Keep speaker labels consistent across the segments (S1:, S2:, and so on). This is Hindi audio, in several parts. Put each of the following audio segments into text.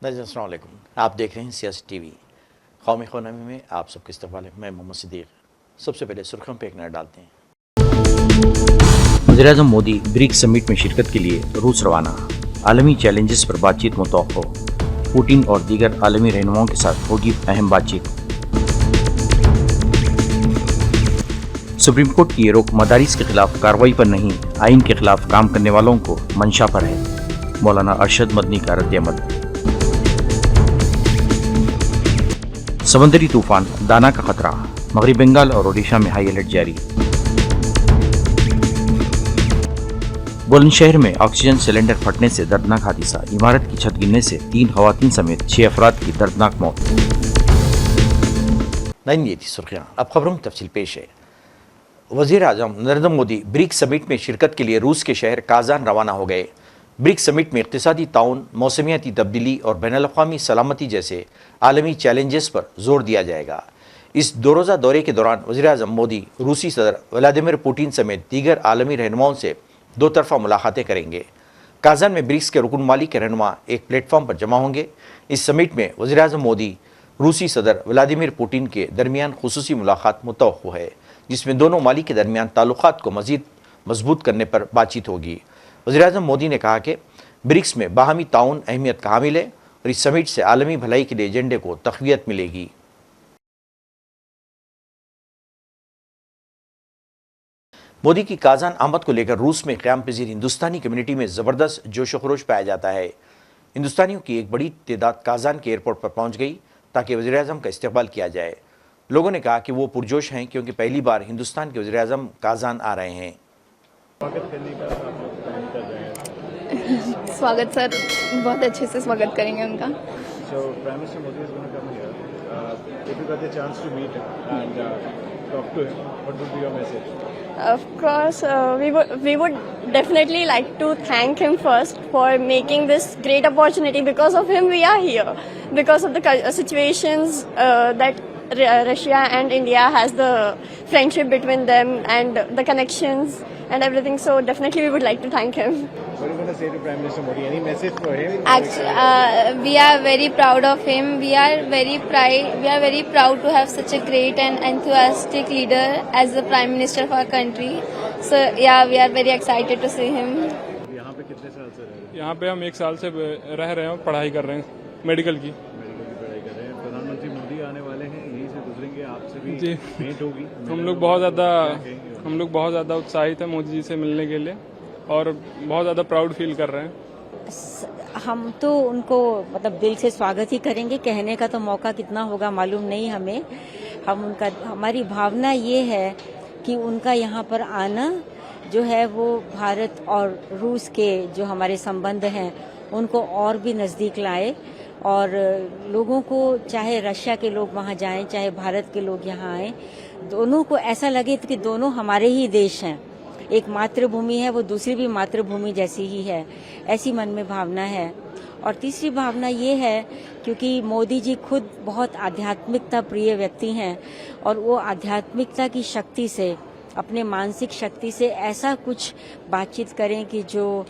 S1: नाज़रीन अस्सलाम वालेकुम, आप देख रहे हैं सियासी टीवी। कौमी इकोनॉमी में आप सबके इस्तकबाल है। मैं मोहम्मद सिद्दीक। सबसे पहले सुर्खियों पर एक नज़र डालते हैं। वज़ीर-ए-आज़म मोदी ब्रिक्स समिट में शिरकत के लिए रूस रवाना। आलमी चैलेंजेस पर बातचीत मुतवक्को। पुतिन और दीगर आलमी रहनुमाओं के साथ होगी अहम बातचीत। सुप्रीम कोर्ट की ये रोक मदारिस के खिलाफ कार्रवाई पर नहीं, आइन के खिलाफ काम करने वालों को मंशा पर है। मौलाना अरशद मदनी का रद्द-ए-अमल। समंदरी तूफान दाना का खतरा, मगरबी बंगाल और ओडिशा में हाई अलर्ट जारी। बुलंदशहर में ऑक्सीजन सिलेंडर फटने से दर्दनाक हादसा, इमारत की छत गिरने से 3 खवातीन समेत 6 अफराद की दर्दनाक मौत। नहीं, ये थी सुर्खियां। अब खबरों की तफसील पेश है। वज़ीर आज़म नरेंद्र मोदी ब्रिक्स समिट में शिरकत के लिए रूस के शहर काजान रवाना हो गए। ब्रिक्स समिट में इक़्तिसादी ताउन, मौसमियाती तब्दीली और बैनुल-अक़वामी सलामती जैसे आलमी चैलेंजेस पर जोर दिया जाएगा। इस 2 रोज़ा दौरे के दौरान वज़ीर-ए-आज़म मोदी रूसी सदर व्लादिमीर पुतिन समेत दीगर आलमी रहनुमाओं से 2 तरफ़ा मुलाकातें करेंगे। काजान में ब्रिक्स के रुकन मालिक के रहनुमा एक प्लेटफॉर्म पर जमा होंगे। इस समिट में वज़ीर-ए-आज़म मोदी रूसी सदर व्लादिमीर पुतिन के दरमियान खुसूसी मुलाकात मुतवक्को है, जिसमें दोनों मालिक के दरमियान ताल्लुकात को मज़ीद मजबूत करने पर बातचीत होगी। वज़ीर-ए-आज़म मोदी ने कहा कि ब्रिक्स में बाहमी ताउन अहमियत का हामिल है और इस समिट से आलमी भलाई के लिए एजेंडे को तक़वियत मिलेगी। मोदी की काजान आमद को लेकर रूस में क़याम पज़ीर हिंदुस्तानी कम्युनिटी में ज़बरदस्त जोश व खरोश पाया जाता है। हिंदुस्तानियों की एक बड़ी तादाद काजान के एयरपोर्ट पर पहुँच गई ताकि वज़ीर-ए-आज़म का इस्तकबाल किया जाए। लोगों ने कहा कि वो पुरजोश हैं क्योंकि पहली बार हिंदुस्तान के वज़ीर-ए-आज़म काजान आ रहे हैं।
S2: स्वागत सर, बहुत अच्छे से स्वागत करेंगे उनका।
S3: So Prime Minister Modi is going to come here. If you got the chance to meet him and talk to him, what would be your message?
S2: Of course, we would definitely like to thank him first for making this great opportunity. Because of him, we are here. Because of the situations that Russia and India has the friendship between them and the connections and everything. So definitely, we would like to thank him.
S3: What are you going to say to Prime Minister Modi? Any message for him?
S4: Actually, we are very proud of him. We are very proud to have such a great and enthusiastic leader as the Prime Minister of our country. So yeah, we are very excited to see him.
S3: यहाँ पे कितने साल से रह रहे हैं?
S5: यहाँ पे हम 1 साल से रह रहे हैं, पढ़ाई कर रहे हैं मेडिकल की
S3: पढ़ाई कर रहे हैं। प्रधानमंत्री मोदी आने वाले हैं, यहीं से गुजरेंगे, आपसे भी
S5: जी।
S3: भेंट होगी।
S5: हम लोग बहुत ज़्यादा उत्साहित हैं मोदी जी से मिलने के लिए और बहुत ज़्यादा प्राउड फील कर रहे हैं।
S6: हम तो उनको मतलब दिल से स्वागत ही करेंगे। कहने का तो मौका कितना होगा मालूम नहीं हमें। हमारी भावना ये है कि उनका यहाँ पर आना जो है वो भारत और रूस के जो हमारे संबंध हैं उनको और भी नज़दीक लाए और लोगों को, चाहे रशिया के लोग वहाँ जाएं, चाहे भारत के लोग यहाँ आएं, दोनों को ऐसा लगे कि दोनों हमारे ही देश हैं। एक मातृभूमि है, वो दूसरी भी मातृभूमि जैसी ही है, ऐसी मन में भावना है। और तीसरी भावना ये है क्योंकि मोदी जी खुद बहुत आध्यात्मिकता प्रिय व्यक्ति हैं और वो आध्यात्मिकता की शक्ति से, अपने मानसिक शक्ति से ऐसा कुछ बातचीत करें कि जो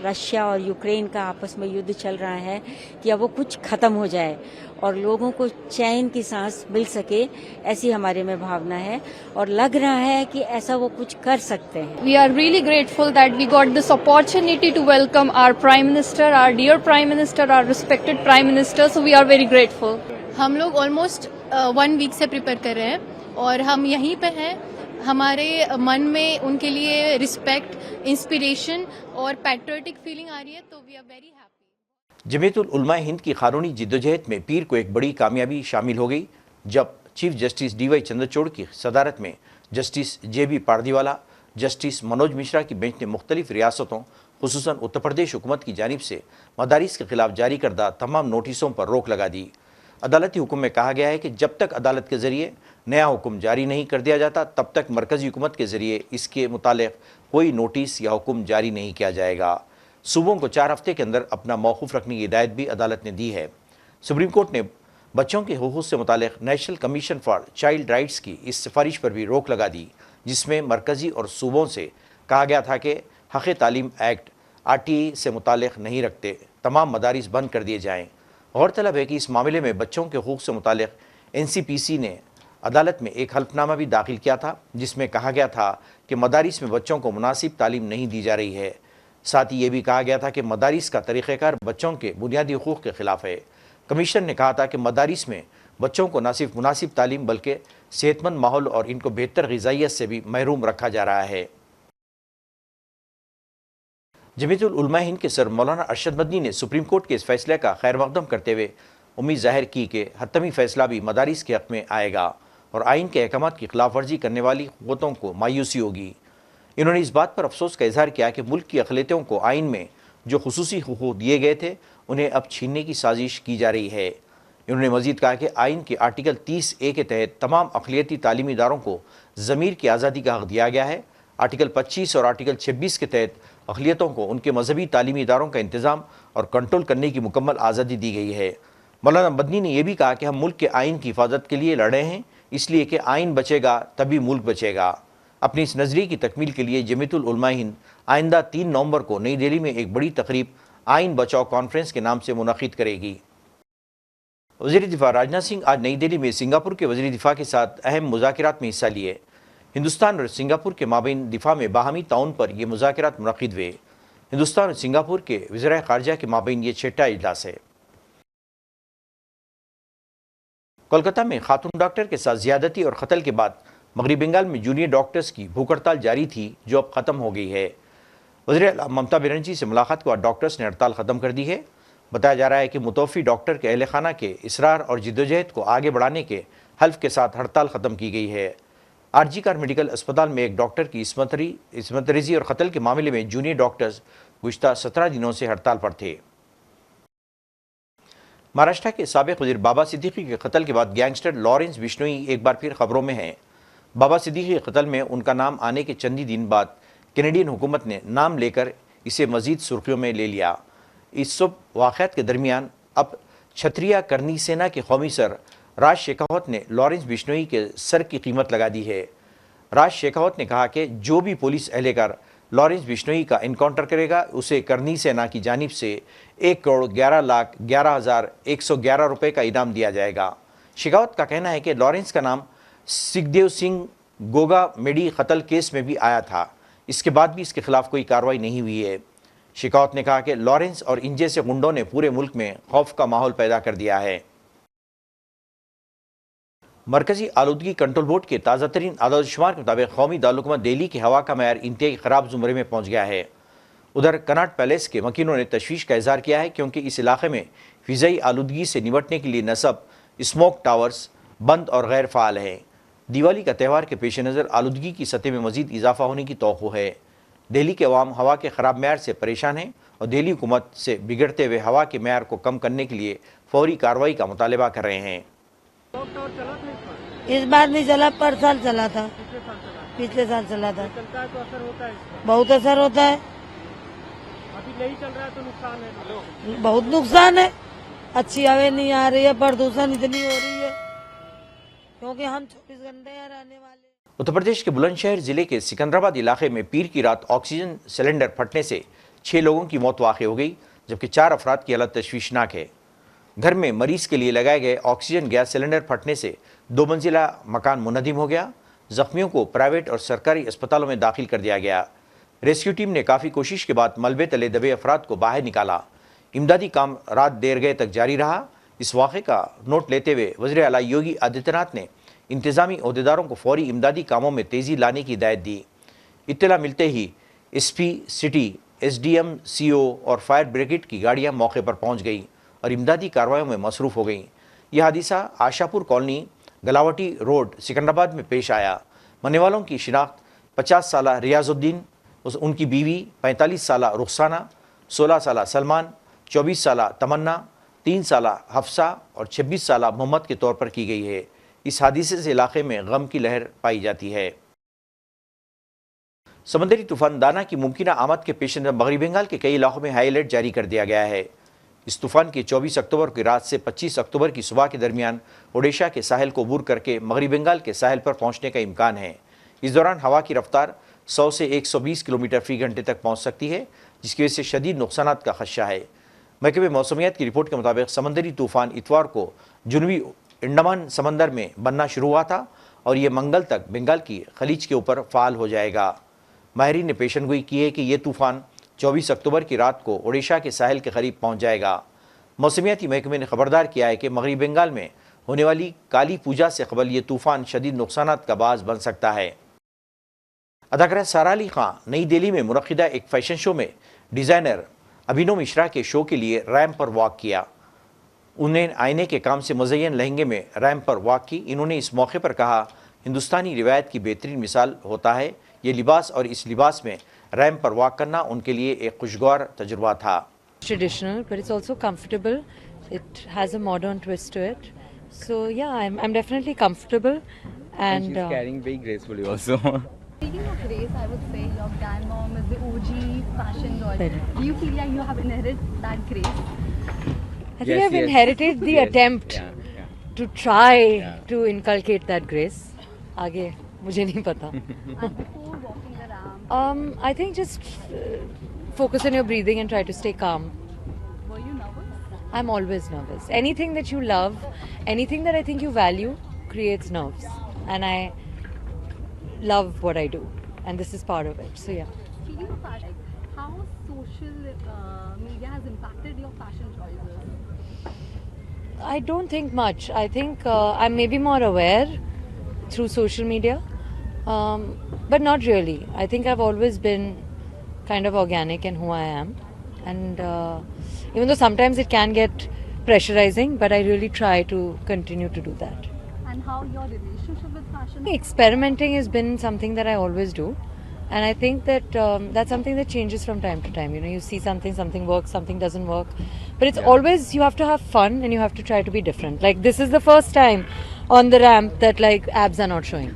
S6: रशिया और यूक्रेन का आपस में युद्ध चल रहा है कि अब वो कुछ खत्म हो जाए और लोगों को चैन की सांस मिल सके, ऐसी हमारे में भावना है और लग रहा है कि ऐसा वो कुछ कर सकते हैं।
S7: We are really grateful that we got this opportunity to welcome our Prime Minister, our dear Prime Minister, our respected Prime Minister. So we are very grateful.
S8: हम लोग ऑलमोस्ट 1 वीक से प्रिपेयर कर रहे हैं और हम यहीं पे हैं। हमारे मन में उनके लिए रिस्पेक्ट, इंस्पिरेशन और पैट्रियोटिक फीलिंग आ रही है, तो we are very happy.
S1: Jamiatul Ulama Hind की कानूनी जिद्दोजहद में पीर को एक बड़ी कामयाबी शामिल हो गई जब चीफ जस्टिस DY चंद्रचूड़ की सदारत में justice JB Pardiwala, justice Manoj Mishra की बेंच ने मुख्तलिफ रियासतों खुसूसन उत्तर प्रदेश हुकूमत की जानिब से मदारिस के खिलाफ जारी करदा तमाम नोटिसों पर रोक लगा दी। अदालती हुक्म में कहा गया है कि जब तक अदालत के ज़रिए नया हुक्म जारी नहीं कर दिया जाता तब तक मरकज़ी हुकूमत के ज़रिए इसके मुतालिक कोई नोटिस या हुक्म जारी नहीं किया जाएगा। सूबों को 4 हफ्ते के अंदर अपना मौकूफ़ रखने की हिदायत भी अदालत ने दी है। सुप्रीम कोर्ट ने बच्चों के हुकूक़ से मुतालिक national commission for child rights की इस सिफारिश पर भी रोक लगा दी, जिसमें मरकज़ी और सूबों से कहा गया था कि हक़ तालीम एक्ट RTA से मुताल्लिक़ नहीं रखते, तमाम मदारिस बंद कर दिए जाएँ। गौरतलब है कि इस मामले में बच्चों के हकूक़ से मुताल्लिक़ NCPC ने अदालत में एक हल्फनामा भी दाखिल किया था, जिसमें कहा गया था कि मदारिस में बच्चों को मुनासिब तालीम नहीं दी जा रही है। साथ ही ये भी कहा गया था कि मदारिस का तरीक़ेकार बच्चों के बुनियादी हकूक़ के ख़िलाफ़ है। कमीशन ने कहा था कि मदारिस में बच्चों को न सिर्फ मुनासिब तालीम बल्कि सेहतमंद माहौल और इनको बेहतर ग़िज़ाइयत से भी महरूम रखा जा रहा है। जमीयतुल उलमा हिंद के सर मौलाना अरशद मदनी ने सुप्रीम कोर्ट के इस फैसले का खैर मकदम करते हुए उम्मीद ज़ाहिर की कि हतमी फ़ैसला भी मदारिस के हक़ में आएगा और आइन के अहकामात की खिलाफ वर्जी करने वाली क़ुव्वतों को मायूसी होगी। इन्होंने इस बात पर अफसोस का इजहार किया कि मुल्क की अक़लियतों को आइन में जो खुसूसी हुकूक़ दिए गए थे उन्हें अब छीनने की साजिश की जा रही है। इन्होंने मज़ीद कहा कि आइन के आर्टिकल 30A के तहत तमाम अक़लियती तालीमी इदारों को ज़मीर की आज़ादी का हक़ दिया गया है। आर्टिकल 25 और आर्टिकल 26 के तहत अक़लियतों को उनके मजहबी तालीमी इदारों का इंतज़ाम और कंट्रोल करने की मुकम्मल आज़ादी दी गई है। मौलाना मदनी ने यह भी कहा कि हम मुल्क के आइन की हिफाजत के लिए लड़े हैं, इसलिए कि आइन बचेगा तभी मुल्क बचेगा। अपनी इस नज़रिए की तकमील के लिए जमीयतुल उलमा हिंद आइंदा 3 नवंबर को नई दिल्ली में एक बड़ी तकरीब आइन बचाओ कॉन्फ्रेंस के नाम से मुनक़िद करेगी। वज़ीर दिफ़ा राजनाथ सिंह आज नई दिल्ली में सिंगापुर के वज़ीर दिफ़ा के साथ अहम मुज़ाकरात में हिस्सा लिए। हिंदुस्तान और सिंगापुर के माबैन दिफ़ा में बाहमी ताउन पर यह मुज़ाकरात मुनक़िद हुए। हिंदुस्तान और सिंगापुर के वज़ीर ख़ारजा के माबैन ये 6ठा इजलास है। कोलकाता में खातून डॉक्टर के साथ ज़्यादती और कत्ल के बाद मगरबी बंगाल में जूनियर डॉक्टर्स की भूख हड़ताल जारी थी, जो अब ख़त्म हो गई है। वज़ीर आला ममता बनर्जी से मुलाकात के बाद डॉक्टर्स ने हड़ताल ख़त्म कर दी है। बताया जा रहा है कि मुतवफ़ी डॉक्टर के अहल खाना के इसरार और जिद्दोजहद को आगे बढ़ाने के हल्फ के साथ हड़ताल ख़त्म की गई है। RG कार मेडिकल अस्पताल में एक डॉक्टर की इसमत रेज़ी और कत्ल के मामले में जूनियर डॉक्टर्स गुज़िश्ता 17 दिनों से हड़ताल पर थे। महाराष्ट्र के साबिक़ वज़ीर बाबा सिद्दीकी के कत्ल के बाद गैंगस्टर लॉरेंस बिश्नोई एक बार फिर खबरों में हैं। बाबा सिद्दीकी के कत्ल में उनका नाम आने के चंद ही दिन बाद कैनेडियन हुकूमत ने नाम लेकर इसे मज़ीद सुर्खियों में ले लिया। इस सब वाक़यात के दरमियान अब क्षत्रिय करनी सेना के कौमी सर राज शेखावत ने लॉरेंस बिश्नोई के सर की कीमत लगा दी है। राज शेखावत ने कहा कि जो भी पुलिस एहलकार लॉरेंस बिश्नोई का इनकाउंटर करेगा उसे करनी सेना की जानिब से 1,11,11,111 रुपये का इनाम दिया जाएगा। शेखावत का कहना है कि लॉरेंस का नाम सिखदेव सिंह गोगा मेडी कत्ल केस में भी आया था, इसके बाद भी इसके खिलाफ कोई कार्रवाई नहीं हुई है। शेखावत ने कहा कि लॉरेंस और इन जैसे गुंडों ने पूरे मुल्क में खौफ का माहौल पैदा कर दिया है। मरकजी आलूदगी कंट्रोल बोर्ड के ताज़ा तरीन आदादशुमार के मुताबिक कौमी दारुलहुकूमत दिल्ली की हवा का मैयार इंतहाई ख़राब ज़ुमरे में पहुँच गया है। उधर कनॉट पैलेस के मकीनों ने तशवीश का इज़हार किया है क्योंकि इस इलाके में फ़िज़ाई आलूदगी से निपटने के लिए नस्ब स्मोक टावर्स बंद और गैर फ़ाल हैं। दिवाली का त्यौहार के पेश नज़र आलूदगी की सतह में मज़ीद इजाफा होने की तौक़्क़ु है। दिल्ली के अवाम हवा के ख़राब मैयार से परेशान हैं और दिल्ली हुकूमत से बिगड़ते हुए हवा के मैयार को कम करने के लिए फौरी कार्रवाई का मुतालबा कर रहे हैं।
S9: इस बार नहीं चला, पर साल चला था, पिछले साल चला था। बहुत असर होता है।
S3: अभी नहीं चल रहा है तो नुकसान है।
S9: बहुत नुकसान है। अच्छी हवा नहीं आ रही है, प्रदूषण इतनी हो रही है क्योंकि हम 24 घंटे यहाँ रहने वाले।
S1: उत्तर प्रदेश के बुलंदशहर जिले के सिकंदराबाद इलाके में पीर की रात ऑक्सीजन सिलेंडर फटने से 6 लोगों की मौत वाक़ हो गई, जबकि 4 अफराद की हालत तशवीशनाक है। घर में मरीज के लिए लगाए गए ऑक्सीजन गैस सिलेंडर फटने से 2 मंजिला मकान मुनहदिम हो गया। जख्मियों को प्राइवेट और सरकारी अस्पतालों में दाखिल कर दिया गया। रेस्क्यू टीम ने काफ़ी कोशिश के बाद मलबे तले दबे अफराद को बाहर निकाला। इमदादी काम रात देर गए तक जारी रहा। इस वाक़े का नोट लेते हुए वज़ीर आला योगी आदित्यनाथ ने इंतज़ामी अहदेदारों को फौरी इमदादी कामों में तेज़ी लाने की हिदायत दी। इत्तला मिलते ही SP सिटी, SDM, CO और फायर ब्रिगेड की गाड़ियाँ मौके पर पहुँच गई और इमदादी कार्रवाइयों में मसरूफ़ हो गई। यह हादिसा आशापुर कॉलोनी गलावटी रोड सिकंदराबाद में पेश आया। मरने वालों की शिनाख्त 50 साला रियाजुद्दीन, उनकी बीवी 45 साला रुखसाना, 16 साला सलमान, 24 साला तमन्ना, 3 साला हफ्सा और 26 साला मोहम्मद के तौर पर की गई है। इस हादिसे से इलाके में गम की लहर पाई जाती है। समंदरी तूफान दाना की मुमकिन आमद के पेश नज़र मगरबी बंगाल के कई इलाकों में हाई अलर्ट जारी कर दिया गया है। इस तूफान के 24 अक्टूबर की रात से 25 अक्टूबर की सुबह के दरमियान ओडिशा के साहिल को अबूर करके मगरबी बंगाल के साहिल पर पहुंचने का इम्कान है। इस दौरान हवा की रफ्तार 100 से 120 किलोमीटर फ़ी घंटे तक पहुंच सकती है, जिसकी वजह से शदीद नुकसानात का खदशा है। महकमे मौसमियात की रिपोर्ट के मुताबिक समंदरी तूफ़ान इतवार को जुनूबी अंडमान समंदर में बनना शुरू हुआ था और ये मंगल तक बंगाल की खलीज के ऊपर फ़ाल हो जाएगा। माहिरीन ने पेशनगोई की है कि यह तूफ़ान 24 अक्टूबर की रात को ओडिशा के साहिल के करीब पहुँच जाएगा। मौसमियाती महकमे ने खबरदार किया है कि मगरबी बंगाल में होने वाली काली पूजा से कबल ये तूफ़ान शदीद नुकसानात का बाज़ बन सकता है। अदाकारा सारा अली खान नई दिल्ली में मुनक़िदा एक फ़ैशन शो में डिज़ाइनर अभिनव मिश्रा के शो के लिए रैम्प पर वॉक किया। उन्हें आईने के काम से मुज़य्यन लहंगे में रैम्प पर वॉक की। इन्होंने इस मौके पर कहा, हिंदुस्तानी रिवायत की बेहतरीन मिसाल होता है ये लिबास और इस लिबास में रैम्प पर वॉक करना उनके लिए एक खुशगवार तजुर्बा था।
S10: Traditional, but it's also comfortable. It has a modern twist to it. So yeah, I'm definitely comfortable, and
S11: she's carrying very gracefully also.
S12: Speaking of grace, I would say your grandmom is the OG fashion doll. Do you feel like you have inherited that grace?
S10: I think I've inherited the attempt to try to inculcate that grace. आगे मुझे नहीं पता.
S12: And before walking the ramp,
S10: I think just focus on your breathing and try to stay calm.
S12: were you nervous?
S10: I'm always nervous. Anything that you love, anything that I think you value, creates nerves, and I love what I do, and this is part of it. So yeah.
S12: Speaking of fashion, how social media has impacted your fashion choices?
S10: I don't think much. I think I'm maybe more aware through social media, but not really. I think I've always been kind of organic in who I am, and even though sometimes it can get pressurizing, but I really try to continue to do that.
S12: And how your relationship with fashion?
S10: Experimenting has been something that I always do, and I think that that's something that changes from time to time. You know, you see something works, something doesn't work, but it's always, you have to have fun and you have to try to be different. Like, this is the first time on the ramp that like abs are not showing,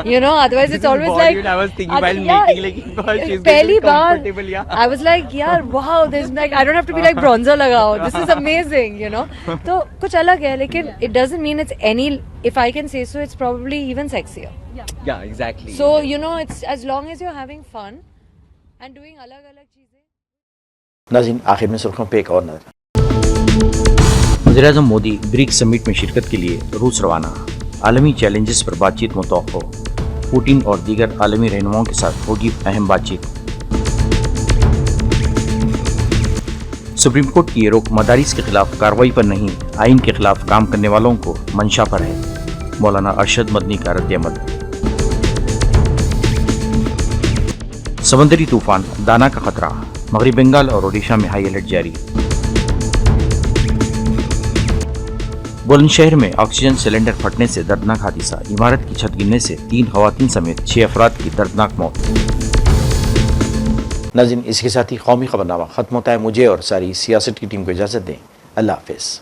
S10: you know, otherwise it's always like,
S11: I was thinking while making like, God, she's
S10: pehli baar,
S11: comfortable, yeah.
S10: I was like, yaar, wow, there's like, I don't have to be like bronzer lagao, this is amazing, you know. So kuch alag hai, lekin it doesn't mean it's any, if I can say so, it's probably even sexier.
S11: Yeah, exactly.
S10: So you know, it's as long as you're having fun and doing alag cheezein.
S1: नाज़रीन, आखिर में सुर्खियों पे एक और नज़र। वज़ीर-ए-आज़म मोदी ब्रिक समिट में शिरकत के लिए रूस रवाना। आलमी चैलेंजेस पर बातचीत मुतवक्को। पुतिन और दीगर आलमी रहनुमाओं के साथ होगी अहम बातचीत। सुप्रीम कोर्ट की ये रोक मदारिस के खिलाफ कार्रवाई पर नहीं, आइन के खिलाफ काम करने वालों को मंशा पर है। मौलाना अरशद मदनी का रद्द-ए-अमल। समंदरी तूफान दाना का खतरा, मगरबी बंगाल और ओडिशा में हाई अलर्ट जारी। बुलंदशहर में ऑक्सीजन सिलेंडर फटने से दर्दनाक हादसा, इमारत की छत गिरने से 3 खवातीन समेत 6 अफराद की दर्दनाक मौत। नाज़रीन, इसके साथ ही कौमी खबरनामा खत्म होता है। मुझे और सारी सियासत की टीम को इजाज़त दें। अल्लाह हाफ़िज़।